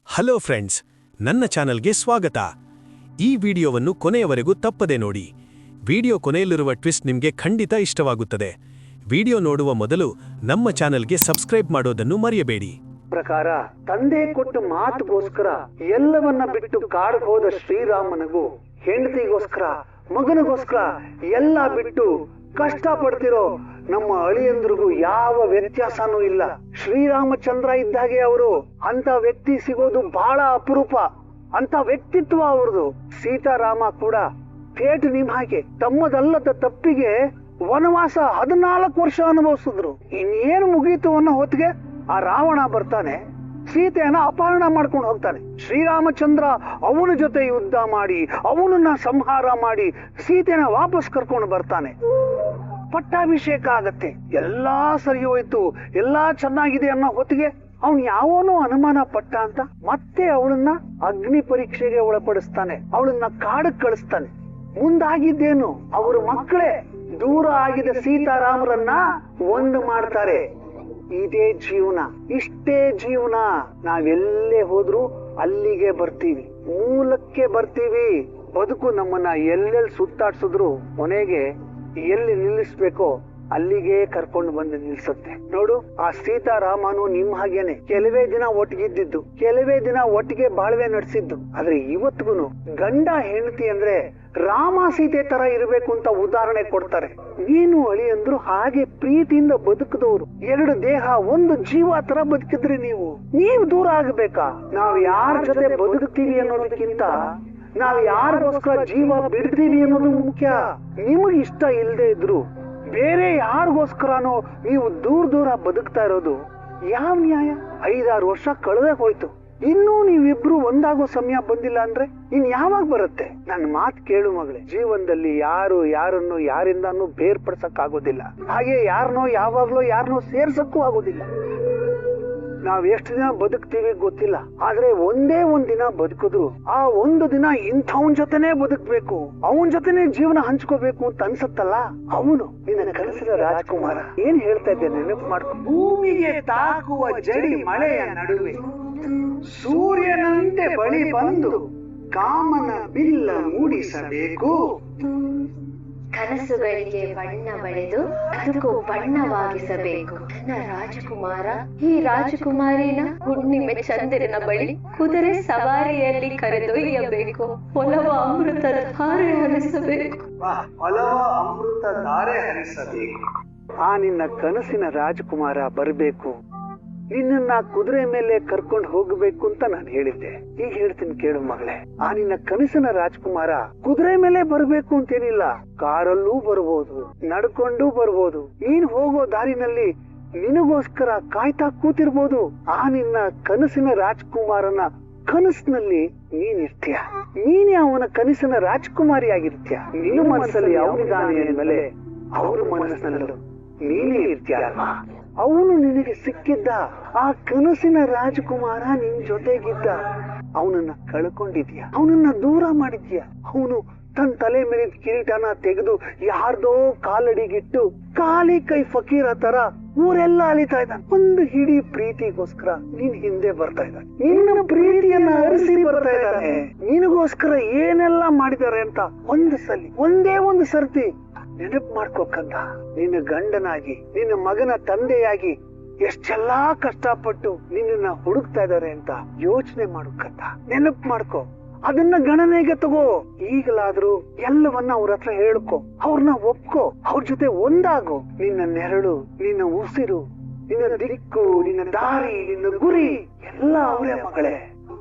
Hello friends, ನನ್ನ ಚಾನಲ್ಗೆ ಸ್ವಾಗತ. ಈ ವಿಡಿಯೋವನ್ನು ಕೊನೆಯವರೆಗೂ ತಪ್ಪದೆ ನೋಡಿ. ವಿಡಿಯೋ ಕೊನೆಯಲ್ಲಿರುವ ಟ್ವಿಸ್ಟ್ ನಿಮಗೆ ಖಂಡಿತ ಇಷ್ಟವಾಗುತ್ತದೆ. ವಿಡಿಯೋ ನೋಡುವ ಮೊದಲು ನಮ್ಮ ಚಾನಲ್ಗೆ ಸಬ್ಸ್ಕ್ರೈಬ್ ಮಾಡೋದನ್ನು ಮರೆಯಬೇಡಿ. ಪ್ರಕಾರ ತಂದೆ ಕೊಟ್ಟ ಮಾತುಗೋಸ್ಕರ ಎಲ್ಲವನ್ನ ಬಿಟ್ಟು ಕಾಡಿಗೆ ಹೋದ ಶ್ರೀರಾಮನಿಗೂ ಹೆಂಡತಿಗೋಸ್ಕರ ಮಗನಿಗೋಸ್ಕರ ಎಲ್ಲ ಬಿಟ್ಟು ಕಷ್ಟ ಪಡ್ತಿರೋ ನಮ್ಮ ಅಳಿಯಂದ್ರಿಗೂ ಯಾವ ವ್ಯತ್ಯಾಸನೂ ಇಲ್ಲ. ಶ್ರೀರಾಮಚಂದ್ರ ಇದ್ದಾಗೆ ಅವರು ಅಂತ ವ್ಯಕ್ತಿ ಸಿಗೋದು ಬಹಳ ಅಪರೂಪ. ಅಂತ ವ್ಯಕ್ತಿತ್ವ ಅವ್ರದು. ಸೀತಾರಾಮ ಕೂಡ ಥೇಟ್ ನಿಮ್ ಹಾಗೆ ತಮ್ಮದಲ್ಲದ ತಪ್ಪಿಗೆ ವನವಾಸ 14 ವರ್ಷ ಅನುಭವಿಸಿದ್ರು. ಇನ್ನೇನು ಮುಗೀತು ಅನ್ನೋ ಹೊತ್ತಿಗೆ ಆ ರಾವಣ ಬರ್ತಾನೆ, ಸೀತೆಯನ್ನ ಅಪಹರಣ ಮಾಡ್ಕೊಂಡು ಹೋಗ್ತಾನೆ. ಶ್ರೀರಾಮಚಂದ್ರ ಅವನ ಜೊತೆ ಯುದ್ಧ ಮಾಡಿ ಅವನನ್ನ ಸಂಹಾರ ಮಾಡಿ ಸೀತೆಯನ್ನ ವಾಪಸ್ ಕರ್ಕೊಂಡು ಬರ್ತಾನೆ. ಪಟ್ಟಾಭಿಷೇಕ ಆಗತ್ತೆ, ಎಲ್ಲಾ ಸರಿ ಹೋಯ್ತು, ಎಲ್ಲಾ ಚೆನ್ನಾಗಿದೆ ಅನ್ನೋ ಹೊತ್ತಿಗೆ ಅವನ್ ಯಾವನೋ ಅನುಮಾನ ಪಟ್ಟ ಅಂತ ಮತ್ತೆ ಅವಳನ್ನ ಅಗ್ನಿ ಪರೀಕ್ಷೆಗೆ ಒಳಪಡಿಸ್ತಾನೆ. ಅವಳನ್ನ ಕಾಡಕ್ ಕಳಿಸ್ತಾನೆ. ಮುಂದಾಗಿದ್ದೇನು, ಅವ್ರ ಮಕ್ಕಳೇ ದೂರ ಆಗಿದ ಸೀತಾರಾಮರನ್ನ ಒಂದು ಮಾಡ್ತಾರೆ. ಇದೇ ಜೀವನ, ಇಷ್ಟೇ ಜೀವನ. ನಾವೆಲ್ಲೇ ಹೋದ್ರು ಅಲ್ಲಿಗೆ ಬರ್ತೀವಿ, ಮೂಲಕ್ಕೆ ಬರ್ತೀವಿ. ಬದುಕು ನಮ್ಮನ್ನ ಎಲ್ಲೆಲ್ಲಿ ಸುತ್ತಾಡ್ಸಿದ್ರು ಕೊನೆಗೆ ಎಲ್ಲಿ ನಿಲ್ಲಿಸ್ಬೇಕೋ ಅಲ್ಲಿಗೆ ಕರ್ಕೊಂಡು ಬಂದು ನಿಲ್ಸುತ್ತೆ. ನೋಡು, ಆ ಸೀತಾರಾಮನು ನಿಮ್ ಹಾಗೇನೆ ಕೆಲವೇ ದಿನ ಒಟ್ಟಿಗಿದ್ದು, ಕೆಲವೇ ದಿನ ಒಟ್ಟಿಗೆ ಬಾಳ್ವೆ ನಡೆಸಿದ್ದು. ಆದ್ರೆ ಇವತ್ತಿಗೂ ಗಂಡ ಹೆಂಡತಿ ಅಂದ್ರೆ ರಾಮ ಸೀತೆ ತರ ಇರಬೇಕು ಅಂತ ಉದಾಹರಣೆ ಕೊಡ್ತಾರೆ. ನೀನು ಅಳಿಯಂದ್ರು ಹಾಗೆ ಪ್ರೀತಿಯಿಂದ ಬದುಕಿದವರು. 2 ದೇಹ ಒಂದು ಜೀವ ತರ ಬದುಕಿದ್ರಿ ನೀವು ದೂರ ಆಗ್ಬೇಕಾ? ನಾವ್ ಯಾರ ಜೊತೆ ಬದುಕ್ತೀವಿ ಅನ್ನೋದಕ್ಕಿಂತ ನಾವ್ ಯಾರಿಗೋಸ್ಕರ ಜೀವ ಬಿಡ್ತೀವಿ ಅನ್ನೋದು ಮುಖ್ಯ. ನಿಮಗ್ ಇಷ್ಟ ಇಲ್ಲದೆ ಇದ್ರು ಬೇರೆ ಯಾರಿಗೋಸ್ಕರನೋ ನೀವು ದೂರ ಬದುಕ್ತಾ ಇರೋದು ಯಾವ ನ್ಯಾಯ? 5-6 ವರ್ಷ ಕಳೆದೇ ಹೋಯ್ತು, ಇನ್ನೂ ನೀವಿಬ್ರು ಒಂದಾಗೋ ಸಮಯ ಬಂದಿಲ್ಲ ಅಂದ್ರೆ ಇನ್ ಯಾವಾಗ ಬರುತ್ತೆ? ನನ್ನ ಮಾತು ಕೇಳು ಮಗಳೇ, ಜೀವನದಲ್ಲಿ ಯಾರನ್ನು ಯಾರಿಂದಾನು ಬೇರ್ಪಡಿಸಕ್ ಆಗೋದಿಲ್ಲ. ಹಾಗೆ ಯಾರನ್ನೋ ಯಾವಾಗ್ಲೋ ಯಾರನ್ನೋ ಸೇರ್ಸಕ್ಕೂ ಆಗೋದಿಲ್ಲ. ನಾವ್ ಎಷ್ಟು ದಿನ ಬದುಕ್ತೀವಿ ಗೊತ್ತಿಲ್ಲ, ಆದ್ರೆ ಒಂದೇ ಒಂದ್ ದಿನ ಬದುಕಿದ್ರು ಆ ಒಂದು ದಿನ ಇಂಥವನ್ ಜೊತೆನೆ ಬದುಕ್ಬೇಕು, ಅವನ್ ಜೊತೆನೆ ಜೀವನ ಹಂಚ್ಕೋಬೇಕು ಅಂತ ಅನ್ಸತ್ತಲ್ಲ. ಅವನು ನಿನ್ನ ಕನಸಿನ ರಾಜಕುಮಾರ. ಏನ್ ಹೇಳ್ತಾ ಇದ್ದೆ ನೆನಪು ಮಾಡ್ಕೊ. ಭೂಮಿಗೆ ತಾಕುವ ಜಡಿ ಮಳೆಯ ನಡುವೆ ಸೂರ್ಯನಂತೆ ಬಳಿ ಬಂದು ಕಾಮನ ಬಿಲ್ಲ ಮೂಡಿಸಬೇಕು. ಕನಸುಗಳಿಗೆ ಬಣ್ಣ ಬಳೆದು ಅದಕ್ಕೂ ಬಣ್ಣವಾಗಿಸಬೇಕು. ನನ್ನ ರಾಜಕುಮಾರ ಈ ರಾಜಕುಮಾರಿನ ಹುಣ್ಣಿಮೆ ಚಂದಿರನ ಬಳಿ ಕುದುರೆ ಸವಾರಿಯಲ್ಲಿ ಕರೆದೊಯ್ಯಬೇಕು. ಒಲವ ಅಮೃತ ಧಾರೆ ಹರಿಸಬೇಕು. ಆ ನಿನ್ನ ಕನಸಿನ ರಾಜಕುಮಾರ ಬರಬೇಕು, ನಿನ್ನ ಕುದುರೆ ಮೇಲೆ ಕರ್ಕೊಂಡು ಹೋಗಬೇಕು ಅಂತ ನಾನು ಹೇಳಿದ್ದೆ. ಈಗ ಹೇಳ್ತೀನಿ ಕೇಳು ಮಗಳೇ. ಆ ನಿನ್ನ ಕನಸಿನ ರಾಜಕುಮಾರ ಕುದುರೆ ಮೇಲೆ ಬರಬೇಕು ಅಂತೇನಿಲ್ಲ, ಕಾರಲ್ಲೂ ಬರ್ಬೋದು, ನಡ್ಕೊಂಡು ಬರ್ಬೋದು. ನೀನ್ ಹೋಗೋ ದಾರಿನಲ್ಲಿ ನಿನಗೋಸ್ಕರ ಕಾಯ್ತಾ ಕೂತಿರ್ಬೋದು. ಆ ನಿನ್ನ ಕನಸಿನ ರಾಜಕುಮಾರನ ಕನಸಿನಲ್ಲಿ ನೀನಿರ್ತೀಯ, ನೀನೇ ಅವನ ಕನಸಿನ ರಾಜಕುಮಾರಿ ಆಗಿರ್ತೀಯ. ನಿನ್ನ ಮನಸ್ಸಲ್ಲಿ ಅವನಿದಾನೆ ಅಂದ್ಮೇಲೆ ಅವನ ಮನಸ್ಸಿನಲ್ಲೂ ನೀನೇ ಇರ್ತೀಯ ಅಲ್ವಾ? ಅವನು ನಿನಗೆ ಸಿಕ್ಕಿದ್ದ, ಆ ಕನಸಿನ ರಾಜಕುಮಾರ ನಿನ್ ಜೊತೆಗಿದ್ದ. ಅವನನ್ನ ಕಳ್ಕೊಂಡಿದ್ಯಾ, ಅವನನ್ನ ದೂರ ಮಾಡಿದ್ಯಾ. ಅವನು ತನ್ನ ತಲೆ ಮೇಲೆ ಕಿರೀಟನ ತೆಗೆದು ಯಾರ್ದೋ ಕಾಲಡಿಗಿಟ್ಟು ಖಾಲಿ ಕೈ ಫಕೀರ ತರ ಊರೆಲ್ಲ ಅಲಿತಾ ಇದ್ದಾನೆ. ಒಂದು ಹಿಡಿ ಪ್ರೀತಿಗೋಸ್ಕರ ನೀನ್ ಹಿಂದೆ ಬರ್ತಾ ಇದ್ದಾನೆ, ನಿನ್ನ ಪ್ರೀತಿಯನ್ನ ಅರಿಸಿ ಬರ್ತಾ ಇದ್ದಾನೆ. ನಿನಗೋಸ್ಕರ ಏನೆಲ್ಲ ಮಾಡಿದ್ದಾರೆ ಅಂತ ಒಂದೇ ಒಂದು ಸರ್ತಿ ನೆನಪು ಮಾಡ್ಕೋಕಂತ. ನಿನ್ನ ಗಂಡನಾಗಿ, ನಿನ್ನ ಮಗನ ತಂದೆಯಾಗಿ ಎಷ್ಟೆಲ್ಲಾ ಕಷ್ಟಪಟ್ಟು ನಿನ್ನ ಹುಡುಕ್ತಾ ಇದ್ದಾರೆ ಅಂತ ಯೋಚನೆ ಮಾಡೋಕಂತ. ನೆನಪು ಮಾಡ್ಕೋ, ಅದನ್ನ ಗಣನೆಗೆ ತಗೋ. ಈಗಲಾದ್ರೂ ಎಲ್ಲವನ್ನ ಅವ್ರ ಹತ್ರ ಹೇಳ್ಕೊ, ಅವ್ರನ್ನ ಒಪ್ಕೋ, ಅವ್ರ ಜೊತೆ ಒಂದಾಗು. ನಿನ್ನ ನೆರಳು, ನಿನ್ನ ಉಸಿರು, ನಿನ್ನ ದಿಕ್ಕು, ನಿನ್ನ ದಾರಿ, ನಿನ್ನ ಗುರಿ ಎಲ್ಲ ಅವರೇ ಮಗಳೇ.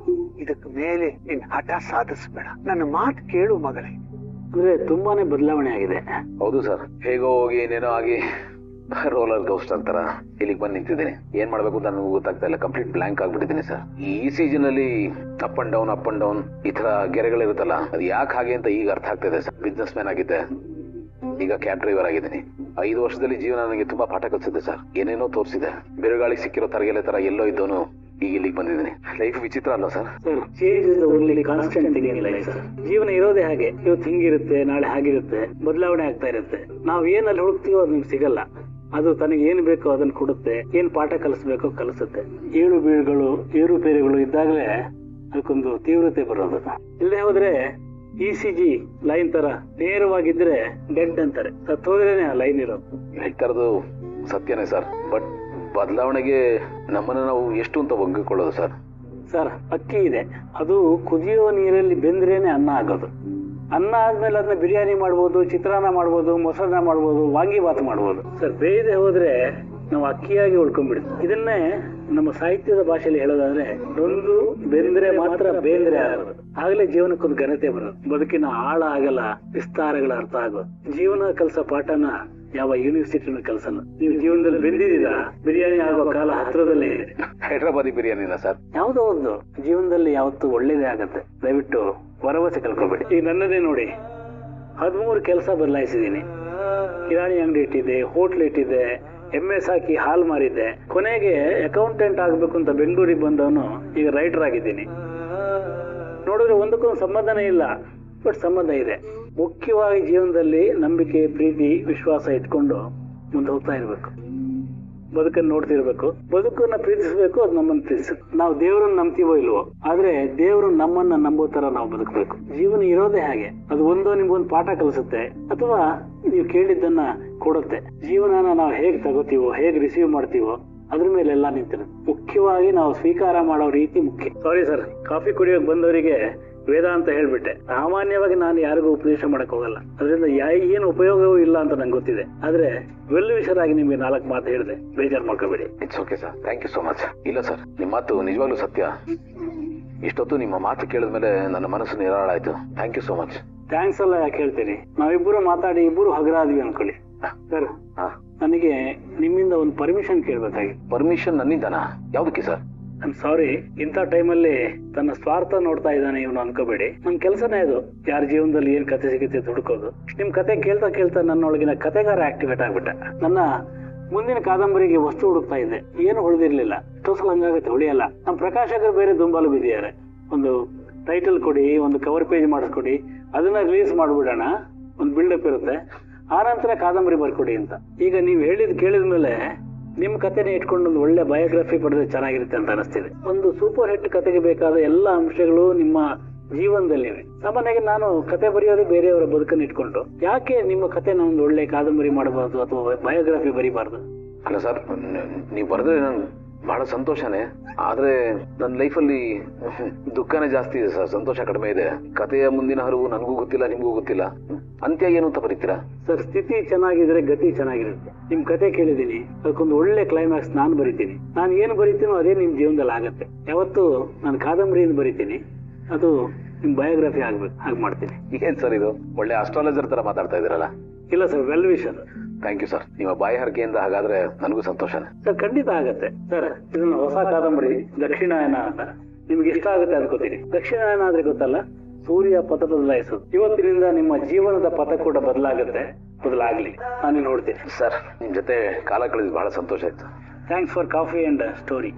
ಇದಕ್ ಮೇಲೆ ನಿನ್ ಹಠ ಸಾಧಿಸ್ಬೇಡ. ನನ್ನ ಮಾತು ಕೇಳು ಮಗಳೇ. ತುಂಬಾನೇ ಬದಲಾವಣೆ ಆಗಿದೆ. ಹೌದು ಸರ್, ಹೇಗೋ ಹೋಗಿ ಏನೇನೋ ಆಗಿ ರೋಲರ್ ಕೋಸ್ಟರ್ ಅಂತಾರ ಇಲ್ಲಿಗೆ ಬಂದು ನಿಂತಿದ್ದೀನಿ. ಏನ್ ಮಾಡ್ಬೇಕು ಅಂತ ನನಗೂ ಗೊತ್ತಾಗ್ತಾ ಇಲ್ಲ. ಕಂಪ್ಲೀಟ್ ಬ್ಲಾಂಕ್ ಆಗ್ಬಿಟ್ಟಿದ್ದೀನಿ ಸರ್. ಈ ಸೀಸನ್ ಅಲ್ಲಿ ಅಪ್ ಅಂಡ್ ಡೌನ್ ಈ ತರ ಗೆರೆಗಳಿರುತ್ತಲ್ಲ, ಅದು ಯಾಕೆ ಹಾಗೆ ಅಂತ ಈಗ ಅರ್ಥ ಆಗ್ತಾ ಇದೆ ಸರ್. ಬಿಸ್ನೆಸ್ ಮ್ಯಾನ್ ಆಗಿದ್ದೆ, ಈಗ ಕ್ಯಾಬ್ ಡ್ರೈವರ್ ಆಗಿದ್ದೀನಿ. 5 ವರ್ಷದಲ್ಲಿ ಜೀವನ ನನಗೆ ತುಂಬಾ ಪಾಠ ಕಲಿಸಿದೆ ಸರ್. ಏನೇನೋ ತೋರಿಸಿದೆ. ಬಿರುಗಾಳಿಗೆ ಸಿಕ್ಕಿರೋ ತರಗೆಲೆ ತರ ಎಲ್ಲೋ ಇದ್ದೋನು ಈಗ ಇಲ್ಲಿಗೆ ಬಂದಿದ್ದೀನಿ. ಲೈಫ್ ವಿಚಿತ್ರ ಅಲ್ವಾ sir? Change is the only constant thing in life sir. ಜೀವನ ಇರೋದೇ ಹಾಗೆ. ಇವತ್ತು ಹಿಂಗಿರುತ್ತೆ, ನಾಳೆ ಹಾಗಿರುತ್ತೆ, ಬದಲಾವಣೆ ಆಗ್ತಾ ಇರುತ್ತೆ. ನಾವ್ ಏನಲ್ಲಿ ಹುಡುಕ್ತೀವೋ ಅದು ನಿಮ್ಗೆ ಸಿಗಲ್ಲ. ಅದು ತನಗೆ ಏನು ಬೇಕೋ ಅದನ್ನು ಕೊಡುತ್ತೆ, ಏನು ಪಾಠ ಕಲಿಸ್ಬೇಕೋ ಕಲಿಸುತ್ತೆ. ಏಳು ಬೀಳುಗಳು ಏರುಪೇರುಗಳು ಇದ್ದಾಗಲೇ ಅದಕ್ಕೊಂದು ತೀವ್ರತೆ ಬರೋದು. ಇಲ್ಲೇ ಹೋದ್ರೆ ECG ಲೈನ್ ತರ ನೇರವಾಗಿದ್ರೆ ಡೆಡ್ ಅಂತಾರೆ, ಸತ್ತೋದ್ರೇನೆ ಆ ಲೈನ್ ಇರೋದು. ಹೇಳ್ತಾ ಇರೋದು ಸತ್ಯನೇ ಸರ್. ಬಟ್ ಬದಲಾವಣೆಗೆ ನಮ್ಮನ್ನ ನಾವು ಎಷ್ಟು ಅಂತ ಒಗ್ಗಿಕೊಳ್ಳೋದು ಸರ್? ಸರ್, ಅಕ್ಕಿ ಇದೆ, ಅದು ಕುದಿಯುವ ನೀರಲ್ಲಿ ಬೆಂದ್ರೇನೆ ಅನ್ನ ಆಗೋದು. ಅನ್ನ ಆದ್ಮೇಲೆ ಅದನ್ನ ಬಿರಿಯಾನಿ ಮಾಡ್ಬೋದು, ಚಿತ್ರಾನ್ನ ಮಾಡ್ಬೋದು, ಮೊಸರನ್ನ ಮಾಡ್ಬೋದು, ವಾಂಗಿಬಾತ್ ಮಾಡ್ಬೋದು. ಸರ್, ಬೇಯದೆ ಹೋದ್ರೆ ನಾವು ಅಕ್ಕಿಯಾಗಿ ಉಳ್ಕೊಂಡ್ಬಿಡ್ತೀವಿ. ಇದನ್ನೇ ನಮ್ಮ ಸಾಹಿತ್ಯದ ಭಾಷೆಯಲ್ಲಿ ಹೇಳೋದಾದ್ರೆ ನೊಂದು ಬೆಂದ್ರೆ ಮಾತ್ರ ಬೇಂದ್ರೆ ಆಗೋದು. ಆಗ್ಲೇ ಜೀವನಕ್ಕೊಂದು ಘನತೆ ಬರೋದು, ಬದುಕಿನ ಆಳ ಆಗಲ್ಲ, ವಿಸ್ತಾರಗಳ ಅರ್ಥ ಆಗೋದು. ಜೀವನ ಕಲ್ಸೋ ಪಾಠನ ಯಾವ ಯೂನಿವರ್ಸಿಟಿನ ಕಲ್ಸಲ್ಲ. ನೀವು ಜೀವನದಲ್ಲಿ ಬೆಂದಿದ್ದೀರಾ, ಬಿರಿಯಾನಿ ಆಗೋ ಕಾಲ ಹತ್ರದಲ್ಲೇ ಇದೆ. ಹೈದ್ರಾಬಾದಿ ಬಿರಿಯಾನಿನ ಸರ್? ಯಾವುದೋ ಒಂದು ಜೀವನದಲ್ಲಿ ಯಾವತ್ತೂ ಒಳ್ಳೇದೇ ಆಗತ್ತೆ. ದಯವಿಟ್ಟು ಭರವಸೆ ಕಳ್ಕೊಬೇಡಿ. ಈಗ ನನ್ನದೇ ನೋಡಿ, 13 ಕೆಲಸ ಬದಲಾಯಿಸಿದ್ದೀನಿ. ಕಿರಾಣಿ ಅಂಗಡಿ ಇಟ್ಟಿದ್ದೆ, ಹೋಟ್ಲ್ ಇಟ್ಟಿದ್ದೆ, MS ಹಾಕಿ ಹಾಲ್ ಮಾರಿದ್ದೆ. ಕೊನೆಗೆ ಅಕೌಂಟೆಂಟ್ ಆಗ್ಬೇಕು ಅಂತ ಬೆಂಗಳೂರಿಗೆ ಬಂದವನು ಈಗ ರೈಟರ್ ಆಗಿದ್ದೀನಿ. ನೋಡಿದ್ರೆ ಒಂದಕ್ಕೊಂದು ಸಂಬಂಧನೇ ಇಲ್ಲ, ಬಟ್ ಸಂಬಂಧ ಇದೆ. ಮುಖ್ಯವಾಗಿ ಜೀವನದಲ್ಲಿ ನಂಬಿಕೆ, ಪ್ರೀತಿ, ವಿಶ್ವಾಸ ಇಟ್ಕೊಂಡು ಮುಂದೆ ಹೋಗ್ತಾ ಇರ್ಬೇಕು. ಬದುಕನ್ನು ನೋಡ್ತಿರ್ಬೇಕು, ಬದುಕನ್ನ ಪ್ರೀತಿಸ್ಬೇಕು, ಅದು ನಮ್ಮನ್ನು ಪ್ರೀತಿಸುತ್ತೆ. ನಾವು ದೇವರನ್ನ ನಂಬ್ತೀವೋ ಇಲ್ವೋ, ಆದ್ರೆ ದೇವರು ನಮ್ಮನ್ನ ನಂಬೋ ತರ ನಾವು ಬದುಕಬೇಕು. ಜೀವನ ಇರೋದೇ ಹಾಗೆ, ಅದು ಒಂದೋ ನಿಮ್ಗೊಂದು ಪಾಠ ಕಲಿಸುತ್ತೆ ಅಥವಾ ನೀವು ಕೇಳಿದ್ದನ್ನ ಕೊಡುತ್ತೆ. ಜೀವನನ ನಾವು ಹೇಗ್ ತಗೋತೀವೋ, ಹೇಗ್ ರಿಸೀವ್ ಮಾಡ್ತೀವೋ ಅದ್ರ ಮೇಲೆ ಎಲ್ಲ ನಿಂತಿರುತ್ತೆ. ಮುಖ್ಯವಾಗಿ ನಾವು ಸ್ವೀಕಾರ ಮಾಡೋ ರೀತಿ ಮುಖ್ಯ. ಸಾರಿ ಸರ್, ಕಾಫಿ ಕುಡಿಯೋಕೆ ಬಂದವರಿಗೆ ವೇದ ಅಂತ ಹೇಳ್ಬಿಟ್ಟೆ. ಸಾಮಾನ್ಯವಾಗಿ ನಾನು ಯಾರಿಗೂ ಉಪದೇಶ ಮಾಡಕ್ ಹೋಗಲ್ಲ, ಅದರಿಂದ ಏನು ಉಪಯೋಗವೂ ಇಲ್ಲ ಅಂತ ನಂಗೆ ಗೊತ್ತಿದೆ. ಆದ್ರೆ ವೆಲ್ ವಿಷರಾಗಿ ನಿಮ್ಗೆ 4 ಮಾತು ಹೇಳಿದೆ, ಬೇಜಾರು ಮಾಡ್ಕೋಬೇಡಿ. It's okay sir, thank you so much. ಇಲ್ಲ ಸರ್, ನಿಮ್ಮ ಮಾತು ನಿಜವಾಗ್ಲೂ ಸತ್ಯ. ಇಷ್ಟೊತ್ತು ನಿಮ್ಮ ಮಾತು ಕೇಳಿದ್ಮೇಲೆ ನನ್ನ ಮನಸ್ಸು ನಿರಾಳ ಆಯ್ತು. Thank you so much. Thanks ಎಲ್ಲ ಯಾಕೆ ಹೇಳ್ತೀರಿ? ನಾವಿಬ್ಬರು ಮಾತಾಡಿ ಇಬ್ಬರು ಹಗರಾದ್ವಿ ಅನ್ಕೊಳ್ಳಿ. ಸರ್, ನನಗೆ ನಿಮ್ಮಿಂದ ಒಂದು ಪರ್ಮಿಷನ್ ಕೇಳ್ಬೇಕಾಗಿ. ಪರ್ಮಿಷನ್ ನನ್ನಿಂದನಾ? ಯಾವ್ದಕ್ಕೆ ಸರ್? ಐಮ್ ಸಾರಿ, ಇಂಥ ಟೈಮಲ್ಲಿ ತನ್ನ ಸ್ವಾರ್ಥ ನೋಡ್ತಾ ಇದ್ದಾನೆ ಇವನು ಅನ್ಕೋಬೇಡಿ. ನಮ್ ಕೆಲಸನೇ ಅದು, ಯಾರ ಜೀವನದಲ್ಲಿ ಏನ್ ಕತೆ ಸಿಗುತ್ತೆ ಹುಡುಕೋದು. ನಿಮ್ ಕತೆ ಕೇಳ್ತಾ ಕೇಳ್ತಾ ನನ್ನೊಳಗಿನ ಕತೆಗಾರ ಆಕ್ಟಿವೇಟ್ ಆಗ್ಬಿಟ್ಟ. ನನ್ನ ಮುಂದಿನ ಕಾದಂಬರಿಗೆ ವಸ್ತು ಹುಡುಕ್ತಾ ಇದ್ದೆ, ಏನು ಹೊಳೆದಿರ್ಲಿಲ್ಲ. ಎಷ್ಟೋ ಸಲ ಹಂಗಾಗುತ್ತೆ, ಹೊಳೆಯಲ್ಲ. ನಮ್ಮ ಪ್ರಕಾಶಕರು ಬೇರೆ ದುಂಬಾಲು ಬಿದ್ದಿದ್ದಾರೆ. ಒಂದು ಟೈಟಲ್ ಕೊಡಿ, ಒಂದು ಕವರ್ ಪೇಜ್ ಮಾಡಿಸ್ಕೊಡಿ, ಅದನ್ನ ರಿಲೀಸ್ ಮಾಡ್ಬಿಡೋಣ, ಒಂದು ಬಿಲ್ಡಪ್ ಇರುತ್ತೆ, ಆನಂತರ ಕಾದಂಬರಿ ಬರ್ಕೊಡಿ ಅಂತ. ಈಗ ನೀವು ಕೇಳಿದ ಮೇಲೆ ನಿಮ್ ಕಥೆನ ಇಟ್ಕೊಂಡು ಒಂದು ಒಳ್ಳೆ ಬಯೋಗ್ರಫಿ ಪಡೆದ್ರೆ ಚೆನ್ನಾಗಿರುತ್ತೆ ಅಂತ ಅನಿಸ್ತಿದೆ. ಒಂದು ಸೂಪರ್ ಹಿಟ್ ಕತೆಗೆ ಬೇಕಾದ ಎಲ್ಲ ಅಂಶಗಳು ನಿಮ್ಮ ಜೀವನದಲ್ಲಿವೆ. ಸಾಮಾನ್ಯವಾಗಿ ನಾನು ಕತೆ ಬರೆಯೋದೇ ಬೇರೆಯವರ ಬದುಕನ್ನು ಇಟ್ಕೊಂಡು, ಯಾಕೆ ನಿಮ್ಮ ಕಥೆನ ಒಂದು ಒಳ್ಳೆ ಕಾದಂಬರಿ ಮಾಡಬಾರ್ದು ಅಥವಾ ಬಯೋಗ್ರಫಿ ಬರೀಬಾರ್ದು? ಅಲ್ಲ ಸರ್, ನೀವು ಬರೆದ್ರೆ ನಾನು ಬಹಳ ಸಂತೋಷನೇ. ಆದ್ರೆ ನನ್ನ ಲೈಫಲ್ಲಿ ದುಃಖನೇ ಜಾಸ್ತಿ ಇದೆ ಸರ್, ಸಂತೋಷ ಕಡಿಮೆ ಇದೆ. ಕಥೆಯ ಮುಂದಿನ ಹರಿವು ನನಗೂ ಗೊತ್ತಿಲ್ಲ, ನಿಮ್ಗೂ ಗೊತ್ತಿಲ್ಲ. ಅಂತ್ಯ ಏನು ಅಂತ ಬರೀತೀರಾ? ಸರ್, ಸ್ಥಿತಿ ಚೆನ್ನಾಗಿದ್ರೆ ಗತಿ ಚೆನ್ನಾಗಿರುತ್ತೆ. ನಿಮ್ ಕತೆ ಕೇಳಿದೀನಿ, ಅದಕ್ಕೊಂದು ಒಳ್ಳೆ ಕ್ಲೈಮ್ಯಾಕ್ಸ್ ನಾನು ಬರಿತೀನಿ. ನಾನು ಏನು ಬರೀತೀನೋ ಅದೇ ನಿಮ್ ಜೀವನದಲ್ಲಿ ಆಗತ್ತೆ. ಯಾವತ್ತು ನಾನು ಕಾದಂಬರಿಯಿಂದ ಬರಿತೀನಿ, ಅದು ನಿಮ್ ಬಯೋಗ್ರಫಿ ಆಗ್ಬೇಕು, ಹಾಗೆ ಮಾಡ್ತೀನಿ. ಏನ್ ಸರ್ ಇದು, ಒಳ್ಳೆ ಅಸ್ಟ್ರಾಲಜರ್ ತರ ಮಾತಾಡ್ತಾ ಇದ್ದೀರಲ್ಲ? ಇಲ್ಲ sir, well wisher. Thank you sir. ನಿಮ್ಮ ಬಾಯಿ ಹರಕೆಯಿಂದ ಹಾಗಾದ್ರೆ ನನಗೂ ಸಂತೋಷನೇ. ಸರ್, ಖಂಡಿತ ಆಗತ್ತೆ. ಸರ್, ಇದನ್ನ ಹೊಸ ಕಾದಂಬರಿ ದಕ್ಷಿಣಾಯನ ಅಂತ, ನಿಮ್ಗೆ ಇಷ್ಟ ಆಗುತ್ತೆ ಅನ್ಕೋತೀನಿ. ದಕ್ಷಿಣಾಯನ ಆದ್ರೆ ಗೊತ್ತಲ್ಲ, ಸೂರ್ಯ ಪಥ ಬದಲಾಯಿಸೋದು. ಇವತ್ತಿನಿಂದ ನಿಮ್ಮ ಜೀವನದ ಪಥ ಕೂಡ ಬದಲಾಗ್ಲಿ. ನಾನು ನೋಡ್ತೀನಿ. ಸರ್, ನಿಮ್ ಜೊತೆ ಕಾಲ ಕಳೆದು ಬಹಳ ಸಂತೋಷ ಆಯ್ತು. Thanks for coffee and story.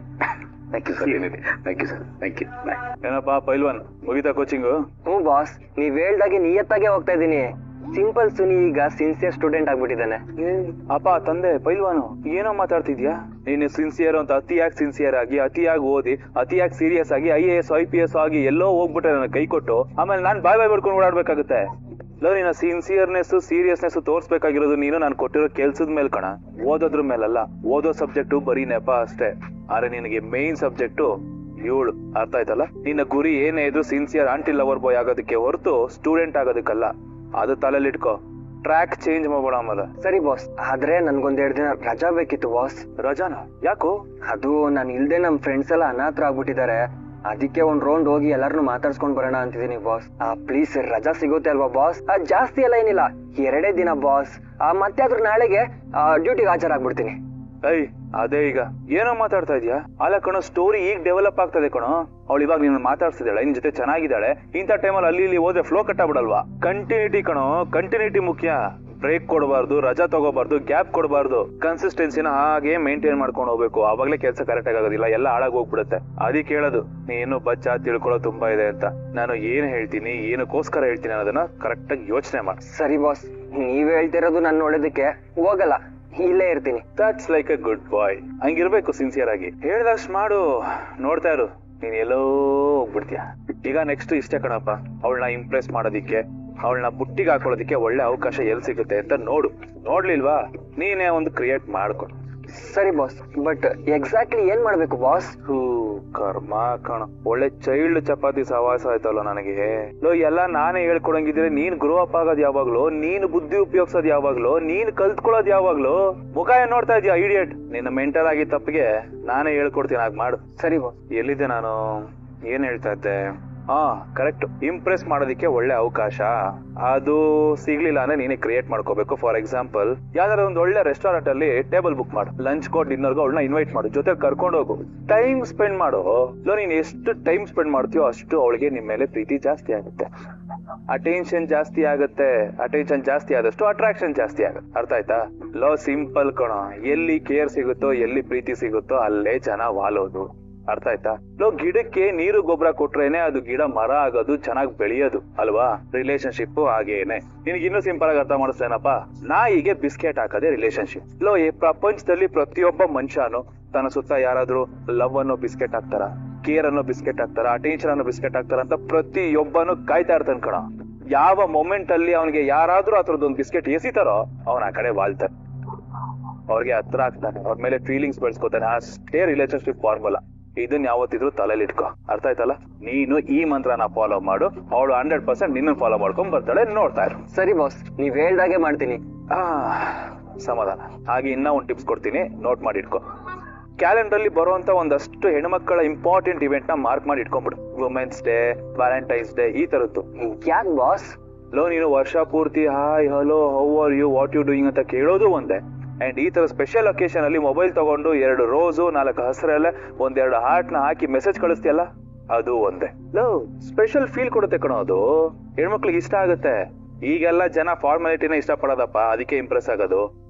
Thank you sir. ಏನಿದೆ, thank you sir, thank you. ಏನಪ್ಪಾ ಪೈಲ್ವಾನ್, ಮುಗಿತಾ ಕೋಚಿಂಗು? ಹ್ಞೂ ಬಾಸ್, ನೀವ್ ಹೇಳ್ದಾಗೆ ನಿಯತ್ತಾಗೆ ಹೋಗ್ತಾ ಇದ್ದೀನಿ. ಸಿಂಪಲ್ ಸುನಿ ಈಗ ಸಿನ್ಸಿಯರ್ ಸ್ಟೂಡೆಂಟ್ ಆಗ್ಬಿಟ್ಟಿದ್ದಾನೆ. ಅಪ್ಪ ತಂದೆ ಪೈಲ್ವಾನು, ಏನೋ ಮಾತಾಡ್ತಿದ್ಯಾ? ನೀನು ಸಿನ್ಸಿಯರ್ ಅಂತ ಅತಿಯಾಗಿ ಸಿನ್ಸಿಯರ್ ಆಗಿ, ಅತಿಯಾಗಿ ಓದಿ, ಅತಿಯಾಗಿ ಸೀರಿಯಸ್ ಆಗಿ IAS IPS ಆಗಿ ಎಲ್ಲೋ ಹೋಗ್ಬಿಟ್ರೆ ನನ್ನ ಕೈ ಕೊಟ್ಟು ಆಮೇಲೆ ನಾನು ಬಾಯ್ ಮಾಡ್ಕೊಂಡು ಓಡಾಡ್ಬೇಕಾಗುತ್ತೆ. ನೀನು ಸಿನ್ಸಿಯರ್ನೆಸ್ ಸೀರಿಯಸ್ನೆಸ್ ತೋರ್ಸ್ಬೇಕಾಗಿರೋದು ನೀನು ನಾನು ಕೊಟ್ಟಿರೋ ಕೆಲ್ಸದ ಮೇಲೆ ಕಣ, ಓದೋದ್ರ ಮೇಲಲ್ಲ. ಓದೋ ಸಬ್ಜೆಕ್ಟು ಬರೀ ನೆಪ ಅಷ್ಟೇ. ಆದ್ರೆ ನಿನಗೆ ಮೇನ್ ಸಬ್ಜೆಕ್ಟು 7. ಅರ್ಥ ಆಯ್ತಲ್ಲ? ನಿನ್ನ ಗುರಿ ಏನೇ ಇದ್ರು ಸಿನ್ಸಿಯರ್ ಆಂಟಿ ಲವರ್ ಬಾಯ್ ಆಗೋದಕ್ಕೆ ಹೊರತು ಸ್ಟೂಡೆಂಟ್ ಆಗೋದಕ್ಕಲ್ಲ. ಅದು ತಲೆಯಲ್ಲಿ ಇಟ್ಕೋ. ಟ್ರ್ಯಾಕ್ ಚೇಂಜ್ ಮಾಡೋಣ ಆಮೇಲೆ. ಸರಿ ಬಾಸ್, ಆದ್ರೆ ನನ್ಗೊಂದೆರಡು ದಿನ ರಜಾ ಬೇಕಿತ್ತು ಬಾಸ್. ರಜಾನ? ಯಾಕೋ? ಅದು ನಾನು ಇಲ್ದೆ ನಮ್ ಫ್ರೆಂಡ್ಸ್ ಎಲ್ಲ ಅನಾಥರು ಆಗ್ಬಿಟ್ಟಿದ್ದಾರೆ. ಅದಕ್ಕೆ ಒಂದ್ ರೌಂಡ್ ಹೋಗಿ ಎಲ್ಲಾರನು ಮಾತಾಡ್ಸ್ಕೊಂಡ್ ಬರೋಣ ಅಂತಿದೀನಿ ಬಾಸ್. ಪ್ಲೀಸ್ ರಜಾ ಸಿಗುತ್ತೆ ಅಲ್ವಾ ಬಾಸ್? ಜಾಸ್ತಿ ಎಲ್ಲ ಏನಿಲ್ಲ, 2 ದಿನ ಬಾಸ್. ಮತ್ತೆ ಆದ್ರೂ ನಾಳೆಗೆ ಡ್ಯೂಟಿಗೆ ಹಾಜರಾಗ್ಬಿಡ್ತೀನಿ. ಅದೇ ಈಗ ಏನೋ ಮಾತಾಡ್ತಾ ಇದೀಯಾ? ಅಲ್ಲ ಕಣೋ, ಸ್ಟೋರಿ ಈಗ ಡೆವಲಪ್ ಆಗ್ತದೆ ಕಣೋ. ಅವಳು ಇವಾಗ ನೀನು ಮಾತಾಡ್ತಿದ್ದಾಳೆ, ನಿನ್ ಜೊತೆ ಚೆನ್ನಾಗಿದ್ದಾಳೆ. ಇಂಥ ಟೈಮಲ್ಲಿ ಅಲ್ಲಿ ಇಲ್ಲಿ ಹೋದ್ರೆ ಫ್ಲೋ ಕಟ್ಟಾಗ್ಬಿಡಲ್ವಾ? ಕಂಟಿನ್ಯೂಟಿ ಕಣೋ, ಕಂಟಿನ್ಯೂಟಿ ಮುಖ್ಯ. ಬ್ರೇಕ್ ಕೊಡಬಾರ್ದು, ರಜಾ ತಗೋಬಾರ್ದು, ಗ್ಯಾಪ್ ಕೊಡಬಾರ್ದು. ಕನ್ಸಿಸ್ಟೆನ್ಸಿನ ಹಾಗೆ ಮೇಂಟೈನ್ ಮಾಡ್ಕೊಂಡು ಹೋಗ್ಬೇಕು. ಆವಾಗಲೇ ಕೆಲಸ ಕರೆಕ್ಟ್ ಆಗೋದಿಲ್ಲ, ಎಲ್ಲ ಹಾಳಾಗಿ ಹೋಗ್ಬಿಡುತ್ತೆ. ಅದಕ್ಕೆ ಹೇಳೋದು, ನೀನು ಬಚ್ಚ ತಿಳ್ಕೊಳ್ಳೋ ತುಂಬಾ ಇದೆ ಅಂತ. ನಾನು ಏನ್ ಹೇಳ್ತೀನಿ, ಏನಕ್ಕೋಸ್ಕರ ಹೇಳ್ತೀನಿ ಅನ್ನೋದನ್ನ ಕರೆಕ್ಟ್ ಆಗಿ ಯೋಚನೆ ಮಾಡಿ. ಸರಿ ಬಾಸ್, ನೀವ್ ಹೇಳ್ತಿರೋದು ನನ್ನ ಒಳ್ಳೇದಕ್ಕೆ. ಹೋಗಲ್ಲ, ಇಲ್ಲೇ ಇರ್ತೀನಿ. That's like a good boy. ಹಂಗಿರ್ಬೇಕು ಸಿನ್ಸಿಯರ್ ಆಗಿ. ಹೇಳ್ದಷ್ಟು ಮಾಡು, ನೋಡ್ತಾ ಇರು, ನೀನ್ ಎಲ್ಲೋ ಹೋಗ್ಬಿಡ್ತೀಯ. ಈಗ ನೆಕ್ಸ್ಟ್ ಇಷ್ಟೇ ಕಣಪ್ಪ, ಅವಳನ್ನ ಇಂಪ್ರೆಸ್ ಮಾಡೋದಿಕ್ಕೆ, ಅವಳನ್ನ ಬುಟ್ಟಿಗೆ ಹಾಕೊಳ್ಳೋದಿಕ್ಕೆ ಒಳ್ಳೆ ಅವಕಾಶ ಎಲ್ಲಿ ಸಿಗುತ್ತೆ ಅಂತ ನೋಡ್ಲಿಲ್ವಾ, ನೀನೇ ಒಂದು ಕ್ರಿಯೇಟ್ ಮಾಡ್ಕೊ. ಸರಿ ಬಾಸ್, ಬಟ್ ಎಕ್ಸಾಕ್ಟ್ಲಿ ಏನ್ ಮಾಡ್ಬೇಕು ಬಾಸ್? ಕರ್ಮ ಕಣ, ಒಳ್ಳೆ ಚೈಲ್ಡ್ ಚಪಾತಿ ಸವಾಸ ಆಯ್ತಲ್ಲ ನನಗೆ. ಎಲ್ಲ ನಾನೇ ಹೇಳ್ಕೊಡಂಗಿದ್ರೆ ನೀನ್ ಗ್ರೋ ಅಪ್ ಆಗೋದ್ ಯಾವಾಗ್ಲೂ, ನೀನ್ ಬುದ್ಧಿ ಉಪಯೋಗಿಸೋದ್ ಯಾವಾಗ್ಲೂ, ನೀನ್ ಕಲ್ತ್ಕೊಳ್ಳೋದ್ ಯಾವಾಗ್ಲೂ. ಮುಖ ಏನ್ ನೋಡ್ತಾ ಇದೀಯ ಇಡಿಯಟ್? ನಿನ್ನ ಮೆಂಟಲ್ ಆಗಿ ತಪ್ಪಿಗೆ ನಾನೇ ಹೇಳ್ಕೊಡ್ತೀನಿ, ಹಾಗೆ ಮಾಡು. ಸರಿ ಬಾಸ್. ಎಲ್ಲಿದ್ದೆ ನಾನು, ಏನ್ ಹೇಳ್ತಾ ಇದ್ದೆ? ಕರೆಕ್ಟ್, ಇಂಪ್ರೆಸ್ ಮಾಡೋದಿಕ್ಕೆ ಒಳ್ಳೆ ಅವಕಾಶ ಅದು ಸಿಗ್ಲಿಲ್ಲ ಅಂದ್ರೆ ನೀನೇ ಕ್ರಿಯೇಟ್ ಮಾಡ್ಕೋಬೇಕು. ಫಾರ್ ಎಕ್ಸಾಂಪಲ್, ಯಾವ್ದಾರ ಒಂದು ಒಳ್ಳೆ ರೆಸ್ಟೋರೆಂಟ್ ಅಲ್ಲಿ ಟೇಬಲ್ ಬುಕ್ ಮಾಡು, ಲಂಚ್ ಕೋ ಡಿನ್ನರ್ಗೂ ಅವಳನ್ನ ಇನ್ವೈಟ್ ಮಾಡು, ಜೊತೆ ಕರ್ಕೊಂಡು ಹೋಗು, ಟೈಮ್ ಸ್ಪೆಂಡ್ ಮಾಡು. ನೀನ್ ಎಷ್ಟು ಟೈಮ್ ಸ್ಪೆಂಡ್ ಮಾಡ್ತೀಯೋ ಅಷ್ಟು ಅವಳಿಗೆ ನಿಮ್ ಮೇಲೆ ಪ್ರೀತಿ ಜಾಸ್ತಿ ಆಗುತ್ತೆ, ಅಟೆನ್ಷನ್ ಜಾಸ್ತಿ ಆಗುತ್ತೆ. ಅಟೆನ್ಷನ್ ಜಾಸ್ತಿ ಆದಷ್ಟು ಅಟ್ರಾಕ್ಷನ್ ಜಾಸ್ತಿ ಆಗುತ್ತೆ. ಅರ್ಥ ಆಯ್ತಾ? ಸಿಂಪಲ್ ಕಣ, ಎಲ್ಲಿ ಕೇರ್ ಸಿಗುತ್ತೋ, ಎಲ್ಲಿ ಪ್ರೀತಿ ಸಿಗುತ್ತೋ ಅಲ್ಲೇ ಜನ ವಾಲೋದು. ಅರ್ಥ ಆಯ್ತಾ? ಗಿಡಕ್ಕೆ ನೀರು ಗೊಬ್ಬರ ಕೊಟ್ರೇನೆ ಅದು ಗಿಡ ಮರ ಆಗೋದು, ಚೆನ್ನಾಗಿ ಬೆಳೆಯೋದು ಅಲ್ವಾ? ರಿಲೇಶನ್ಶಿಪ್ ಹಾಗೇನೆ. ನಿನ್ಗೆ ಇನ್ನೂ ಸಿಂಪಲ್ ಆಗಿ ಅರ್ಥ ಮಾಡಿಸ್ತೇನಪ್ಪ, ನಾಯಿಗೆ ಬಿಸ್ಕೆಟ್ ಹಾಕೋದೇ ರಿಲೇಶನ್ಶಿಪ್. ಈ ಪ್ರಪಂಚದಲ್ಲಿ ಪ್ರತಿಯೊಬ್ಬ ಮನುಷ್ಯನು ತನ್ನ ಸುತ್ತ ಯಾರಾದ್ರೂ ಲವ್ ಅನ್ನೋ ಬಿಸ್ಕೆಟ್ ಹಾಕ್ತಾರ, ಕೇರ್ ಅನ್ನೋ ಬಿಸ್ಕೆಟ್ ಹಾಕ್ತಾರ, ಅಟೆನ್ಷನ್ ಅನ್ನೋ ಬಿಸ್ಕೆಟ್ ಹಾಕ್ತಾರ ಅಂತ ಪ್ರತಿಯೊಬ್ಬನು ಕಾಯ್ತಾ ಇರ್ತಾನ ಕಣ. ಯಾವ ಮೊಮೆಂಟ್ ಅಲ್ಲಿ ಅವನಿಗೆ ಯಾರಾದ್ರೂ ಆ ಥರದೊಂದು ಬಿಸ್ಕೆಟ್ ಎಸಿತಾರೋ ಅವನ ಆ ಕಡೆ ವಾಲ್ತಾನೆ, ಅವ್ರಿಗೆ ಹತ್ರ ಆಗ್ತಾನೆ, ಅವ್ರ ಮೇಲೆ ಫೀಲಿಂಗ್ಸ್ ಬೆಳೆಸ್ಕೊತಾನೆ. ಅಷ್ಟೇ ರಿಲೇಶನ್ಶಿಪ್ ಫಾರ್ಮುಲಾ. ಇದನ್ನ ಯಾವತ್ತಿದ್ರು ತಲೆಯಲ್ಲಿ ಇಟ್ಕೋ. ಅರ್ಥ ಆಯ್ತಲ್ಲ? ನೀನು ಈ ಮಂತ್ರನ ಫಾಲೋ ಮಾಡು, ಅವಳು 100% ನಿನ್ನ ಫಾಲೋ ಮಾಡ್ಕೊಂಡ್ ಬರ್ತಾಳೆ, ನೋಡ್ತಾ ಇರು. ಸರಿ ಬಾಸ್, ನೀವ್ ಹೇಳ್ದಾಗೆ ಮಾಡ್ತೀನಿ. ಸಮಾಧಾನ. ಹಾಗೆ ಇನ್ನ ಒಂದು ಟಿಪ್ಸ್ ಕೊಡ್ತೀನಿ, ನೋಟ್ ಮಾಡಿ ಇಟ್ಕೋ. ಕ್ಯಾಲೆಂಡರ್ ಅಲ್ಲಿ ಬರುವಂತ ಒಂದಷ್ಟು ಹೆಣ್ಮಕ್ಕಳ ಇಂಪಾರ್ಟೆಂಟ್ ಇವೆಂಟ್ ನ ಮಾರ್ಕ್ ಮಾಡಿ ಇಟ್ಕೊಂಡ್ಬಿಡು. ವುಮೆನ್ಸ್ ಡೇ, ವ್ಯಾಲೆಂಟೈನ್ಸ್ ಡೇ, ಈ ತರದ್ದು. ಯಾಕೆ ಬಾಸ್? ನೀನು ವರ್ಷ ಪೂರ್ತಿ hi hello how are you what you doing ಅಂತ ಕೇಳೋದು ಒಂದೇ, ಅಂಡ್ ಈ ತರ ಸ್ಪೆಷಲ್ ಒಕೇಶನ್ ಅಲ್ಲಿ ಮೊಬೈಲ್ ತಗೊಂಡು 2 ರೋಸು 4 ಹಸಿರಲ್ಲ 1-2 ಹಾರ್ಟ್ ನ ಹಾಕಿ ಮೆಸೇಜ್ ಕಳಿಸ್ತೀಯಲ್ಲ, ಅದು ಒಂದೇ. ಸ್ಪೆಷಲ್ ಫೀಲ್ ಕೊಡುತ್ತೆ ಕಣೋ ಅದು, ಹೆಣ್ಮಕ್ಳಿಗೆ ಇಷ್ಟ ಆಗುತ್ತೆ. ಈಗೆಲ್ಲ ಜನ ಫಾರ್ಮಾಲಿಟಿನ ಇಷ್ಟ ಪಡೋದಪ್ಪ, ಅದಕ್ಕೆ ಇಂಪ್ರೆಸ್ ಆಗೋದು.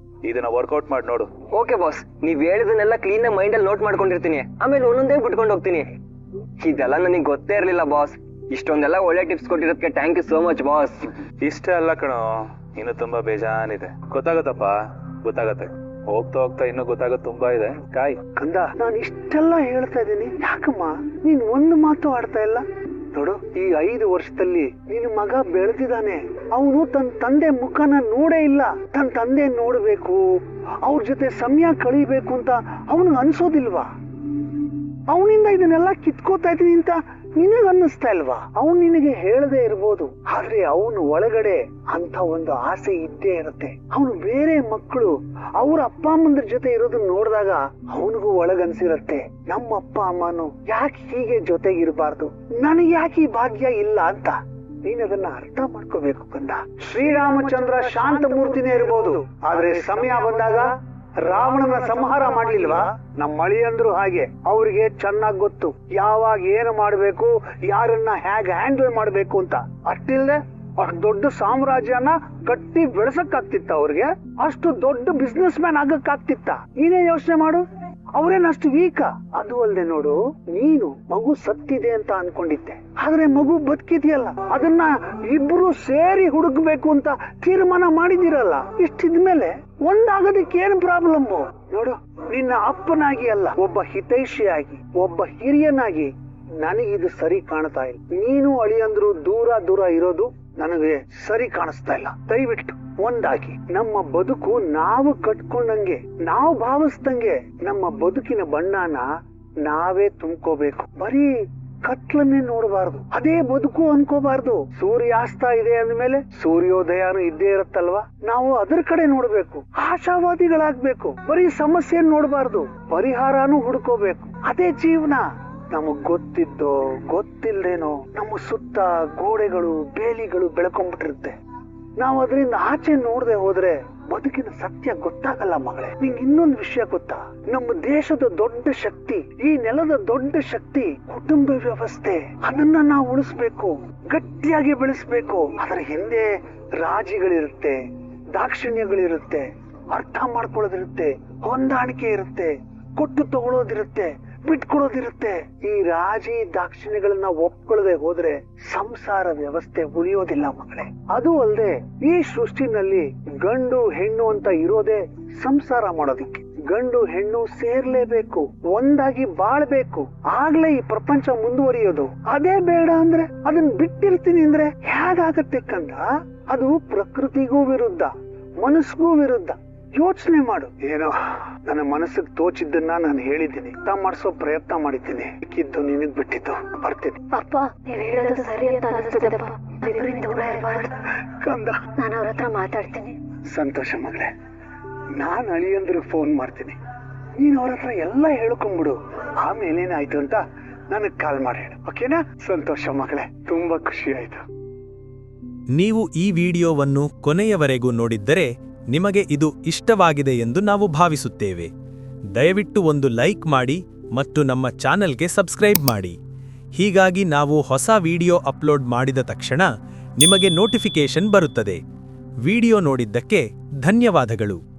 ಇದನ್ನ ವರ್ಕೌಟ್ ಮಾಡಿ ನೋಡು. ಓಕೆ ಬಾಸ್, ನೀವ್ ಹೇಳಿದನ್ನೆಲ್ಲ ಕ್ಲೀನ್ ಮೈಂಡ್ ಅಲ್ಲಿ ನೋಟ್ ಮಾಡ್ಕೊಂಡಿರ್ತೀನಿ, ಆಮೇಲೆ ಒಂದೊಂದೇ ಬಿಟ್ಕೊಂಡು ಹೋಗ್ತೀನಿ. ಇದೆಲ್ಲ ನನಗೆ ಗೊತ್ತೇ ಇರ್ಲಿಲ್ಲ ಬಾಸ್. ಇಷ್ಟೊಂದೆಲ್ಲ ಒಳ್ಳೆ ಟಿಪ್ಸ್ ಕೊಟ್ಟಿರೋದಕ್ಕೆ thank you so much boss. ಇಷ್ಟ ಅಲ್ಲ ಕಣೋ, ಇನ್ನು ತುಂಬಾ ಬೇಜಾನಿದೆ. ಗೊತ್ತಾಗತ್ತಪ್ಪ, ಗೊತ್ತಾಗತ್ತೆ. ಹೋಗ್ತಾ ಹೋಗ್ತಾ ಇನ್ನೂ ಗೊತ್ತಾಗೋದು ತುಂಬಾ ಇದೆ, ಕಾಯ್. ಕಂದ, ನಾನು ಇಷ್ಟೆಲ್ಲ ಹೇಳ್ತಾ ಇದ್ದೀನಿ, ಯಾಕಮ್ಮ ನೀನ್ ಒಂದು ಮಾತು ಆಡ್ತಾ ಇಲ್ಲ? ನೋಡು, ಈ 5 ವರ್ಷದಲ್ಲಿ ನಿನ್ ಮಗ ಬೆಳೆದಿದ್ದಾನೆ. ಅವನು ತನ್ನ ತಂದೆ ಮುಖನ ನೋಡೇ ಇಲ್ಲ. ತನ್ನ ತಂದೆ ನೋಡ್ಬೇಕು, ಅವ್ರ ಜೊತೆ ಸಮಯ ಕಳಿಬೇಕು ಅಂತ ಅವನಿಗೆ ಅನ್ಸೋದಿಲ್ವಾ? ಅವನಿಂದ ಇದನ್ನೆಲ್ಲ ಕಿತ್ಕೋತಾ ಇದ್ದೀನಿ ಅಂತ ನಿನಗೆ ಅನ್ನಿಸ್ತಾ ಇಲ್ವಾ? ಅವನು ನಿನಗೆ ಹೇಳದೆ ಇರ್ಬೋದು, ಆದ್ರೆ ಅವನು ಒಳಗಡೆ ಅಂತ ಒಂದು ಆಸೆ ಇದ್ದೇ ಇರುತ್ತೆ. ಅವನು ಬೇರೆ ಮಕ್ಕಳು ಅವ್ರ ಅಪ್ಪ ಅಮ್ಮಂದ್ರ ಜೊತೆ ಇರೋದನ್ನ ನೋಡಿದಾಗ ಅವನಿಗೂ ಒಳಗನ್ಸಿರತ್ತೆ, ನಮ್ಮ ಅಪ್ಪ ಅಮ್ಮನು ಯಾಕೆ ಹೀಗೆ ಜೊತೆಗಿರಬಾರ್ದು, ನನಗೆ ಯಾಕೆ ಈ ಭಾಗ್ಯ ಇಲ್ಲ ಅಂತ. ನೀನ್ ಅದನ್ನ ಅರ್ಥ ಮಾಡ್ಕೋಬೇಕು ಕಂದ. ಶ್ರೀರಾಮಚಂದ್ರ ಶಾಂತ ಮೂರ್ತಿನೇ ಇರ್ಬೋದು, ಆದ್ರೆ ಸಮಯ ಬಂದಾಗ ರಾವಣನ ಸಂಹಾರ ಮಾಡ್ಲಿಲ್ವಾ? ನಮ್ಮ ಅಳಿಯಂದ್ರು ಹಾಗೆ, ಅವ್ರಿಗೆ ಚೆನ್ನಾಗ್ ಗೊತ್ತು ಯಾವಾಗ ಏನು ಮಾಡ್ಬೇಕು, ಯಾರನ್ನ ಹೇಗ್ ಹ್ಯಾಂಡಲ್ ಮಾಡ್ಬೇಕು ಅಂತ. ಅಷ್ಟಿಲ್ದೆ ಅಷ್ಟು ದೊಡ್ಡ ಸಾಮ್ರಾಜ್ಯನ ಕಟ್ಟಿ ಬೆಳೆಸಕ್ಕಾಗ್ತಿತ್ತ ಅವ್ರಿಗೆ? ಅಷ್ಟು ದೊಡ್ಡ ಬಿಸ್ನೆಸ್ ಮ್ಯಾನ್ ಆಗಕ್ಕಾಗ್ತಿತ್ತ? ನೀನೇ ಯೋಚನೆ ಮಾಡು, ಅವ್ರೇನಷ್ಟು ವೀಕ? ಅದು ಅಲ್ದೆ ನೋಡು, ನೀನು ಮಗು ಸತ್ತಿದೆ ಅಂತ ಅನ್ಕೊಂಡಿದ್ದೆ, ಆದ್ರೆ ಮಗು ಬದುಕಿದೆಯಲ್ಲ, ಅದನ್ನ ಇಬ್ರು ಸೇರಿ ಹುಡುಕ್ಬೇಕು ಅಂತ ತೀರ್ಮಾನ ಮಾಡಿದಿರಲ್ಲ. ಇಷ್ಟಿದ್ಮೇಲೆ ಒಂದಾಗೋದಕ್ಕೆ ಏನ್ ಪ್ರಾಬ್ಲಮ್? ನೋಡು, ನಿನ್ನ ಅಪ್ಪನಾಗಿ ಅಲ್ಲ, ಒಬ್ಬ ಹಿತೈಷಿಯಾಗಿ, ಒಬ್ಬ ಹಿರಿಯನಾಗಿ ನನಗಿದು ಸರಿ ಕಾಣ್ತಾ ಇಲ್ಲ. ನೀನು ಅಳಿಯಂದ್ರು ದೂರ ದೂರ ಇರೋದು ನನಗೆ ಸರಿ ಕಾಣಿಸ್ತಾ ಇಲ್ಲ. ದಯವಿಟ್ಟು ಒಂದಾಗಿ ನಮ್ಮ ಬದುಕು ನಾವು ಕಟ್ಕೊಂಡಂಗೆ, ನಾವು ಭಾವಿಸ್ದಂಗೆ ನಮ್ಮ ಬದುಕಿನ ಬಣ್ಣನ ನಾವೇ ತುಂಬ್ಕೋಬೇಕು. ಬರೀ ಕತ್ಲನ್ನೇ ನೋಡಬಾರ್ದು, ಅದೇ ಬದುಕು ಅನ್ಕೋಬಾರ್ದು. ಸೂರ್ಯಾಸ್ತ ಇದೆ ಅಂದ್ಮೇಲೆ ಸೂರ್ಯೋದಯನೂ ಇದ್ದೇ ಇರುತ್ತಲ್ವಾ, ನಾವು ಅದ್ರ ಕಡೆ ನೋಡ್ಬೇಕು, ಆಶಾವಾದಿಗಳಾಗ್ಬೇಕು. ಬರೀ ಸಮಸ್ಯೆ ನೋಡಬಾರ್ದು, ಪರಿಹಾರನೂ ಹುಡ್ಕೋಬೇಕು. ಅದೇ ಜೀವನ. ನಮಗ್ ಗೊತ್ತಿದ್ದೋ ಗೊತ್ತಿಲ್ದೇನೋ ನಮ್ಮ ಸುತ್ತ ಗೋಡೆಗಳು ಬೇಲಿಗಳು ಬೆಳ್ಕೊಂಡ್ಬಿಟ್ಟಿರುತ್ತೆ. ನಾವು ಅದರಿಂದ ಆಚೆ ನೋಡದೆ ಹೋದ್ರೆ ಬದುಕಿನ ಸತ್ಯ ಗೊತ್ತಾಗಲ್ಲ ಮಗಳೇ. ನಿಂಗೆ ಇನ್ನೊಂದು ವಿಷಯ ಗೊತ್ತಾ? ನಮ್ಮ ದೇಶದ ದೊಡ್ಡ ಶಕ್ತಿ, ಈ ನೆಲದ ದೊಡ್ಡ ಶಕ್ತಿ ಕುಟುಂಬ ವ್ಯವಸ್ಥೆ. ಅದನ್ನ ನಾವು ಉಳಿಸ್ಬೇಕು, ಗಟ್ಟಿಯಾಗಿ ಬೆಳೆಸ್ಬೇಕು. ಅದರ ಹಿಂದೆ ರಾಜಿಗಳಿರುತ್ತೆ, ದಾಕ್ಷಿಣ್ಯಗಳಿರುತ್ತೆ, ಅರ್ಥ ಮಾಡ್ಕೊಳ್ಳೋದಿರುತ್ತೆ, ಹೊಂದಾಣಿಕೆ ಇರುತ್ತೆ, ಕೊಟ್ಟು ತಗೊಳ್ಳೋದಿರುತ್ತೆ, ಬಿಟ್ಕೊಡೋದಿರುತ್ತೆ. ಈ ರಾಜಿ ದಾಕ್ಷಿಣ್ಯಗಳನ್ನ ಒಪ್ಕೊಳ್ಳದೆ ಹೋದ್ರೆ ಸಂಸಾರ ವ್ಯವಸ್ಥೆ ಉಳಿಯೋದಿಲ್ಲ ಮಗಳೇ. ಅದು ಅಲ್ಲದೆ ಈ ಸೃಷ್ಟಿನಲ್ಲಿ ಗಂಡು ಹೆಣ್ಣು ಅಂತ ಇರೋದೇ ಸಂಸಾರ ಮಾಡೋದಿಕ್ಕೆ. ಗಂಡು ಹೆಣ್ಣು ಸೇರ್ಲೇಬೇಕು, ಒಂದಾಗಿ ಬಾಳ್ಬೇಕು, ಆಗ್ಲೇ ಈ ಪ್ರಪಂಚ ಮುಂದುವರಿಯೋದು. ಅದೇ ಬೇಡ ಅಂದ್ರೆ ಅದನ್ನ ಬಿಟ್ಟಿರ್ತೀನಿ ಅಂದ್ರೆ ಹೇಗಾಗತ್ತೆ ಕಂದ? ಅದು ಪ್ರಕೃತಿಗೂ ವಿರುದ್ಧ, ಮನಸ್ಸಿಗೂ ವಿರುದ್ಧ. ಯೋಚನೆ ಮಾಡು. ಏನೋ ನನ್ನ ಮನಸ್ಸಿಗೆ ತೋಚಿದ್ದನ್ನ ನಾನು ಹೇಳಿದ್ದೀನಿ, ಮಾಡಿಸೋ ಪ್ರಯತ್ನ ಮಾಡಿದ್ದೀನಿ. ಕಿದ್ದು ನಿನಗ್ ಬಿಟ್ಟಿದ್ದು. ಬರ್ತೀನಿ. ಅಪ್ಪ, ನೀವ್ ಹೇಳೋದು ಸರಿ ಅಂತ ಅನಿಸ್ತದಪ್ಪ. ಇಬ್ಬರಿಂದ ದೂರ ಇರಬಾರ್ದು. ಕಂದ, ನಾನು ಅವ್ರ ಹತ್ರ ಮಾತಾಡ್ತೀನಿ. ಸಂತೋಷ ಮಗಳೇ, ನಾನ್ ಅಳಿಯಂದ್ರಿಗೆ ಫೋನ್ ಮಾಡ್ತೀನಿ. ನೀನ್ ಅವ್ರ ಹತ್ರ ಎಲ್ಲ ಹೇಳ್ಕೊಂಡ್ಬಿಡು. ಆಮೇಲೆ ಏನಾಯ್ತು ಅಂತ ನನಗ್ ಕಾಲ್ ಮಾಡಿ ಹೇಳು, ಓಕೆನಾ? ಸಂತೋಷ ಮಗಳೇ, ತುಂಬಾ ಖುಷಿ ಆಯ್ತು. ನೀವು ಈ ವಿಡಿಯೋವನ್ನು ಕೊನೆಯವರೆಗೂ ನೋಡಿದ್ದರೆ ನಿಮಗೆ ಇದು ಇಷ್ಟವಾಗಿದೆ ಎಂದು ನಾವು ಭಾವಿಸುತ್ತೇವೆ. ದಯವಿಟ್ಟು ಒಂದು ಲೈಕ್ ಮಾಡಿ ಮತ್ತು ನಮ್ಮ ಚಾನೆಲ್ಗೆ ಸಬ್ಸ್ಕ್ರೈಬ್ ಮಾಡಿ. ಹೀಗಾಗಿ ನಾವು ಹೊಸ ವಿಡಿಯೋ ಅಪ್ಲೋಡ್ ಮಾಡಿದ ತಕ್ಷಣ ನಿಮಗೆ ನೋಟಿಫಿಕೇಶನ್ ಬರುತ್ತದೆ. ವಿಡಿಯೋ ನೋಡಿದ್ದಕ್ಕೆ ಧನ್ಯವಾದಗಳು.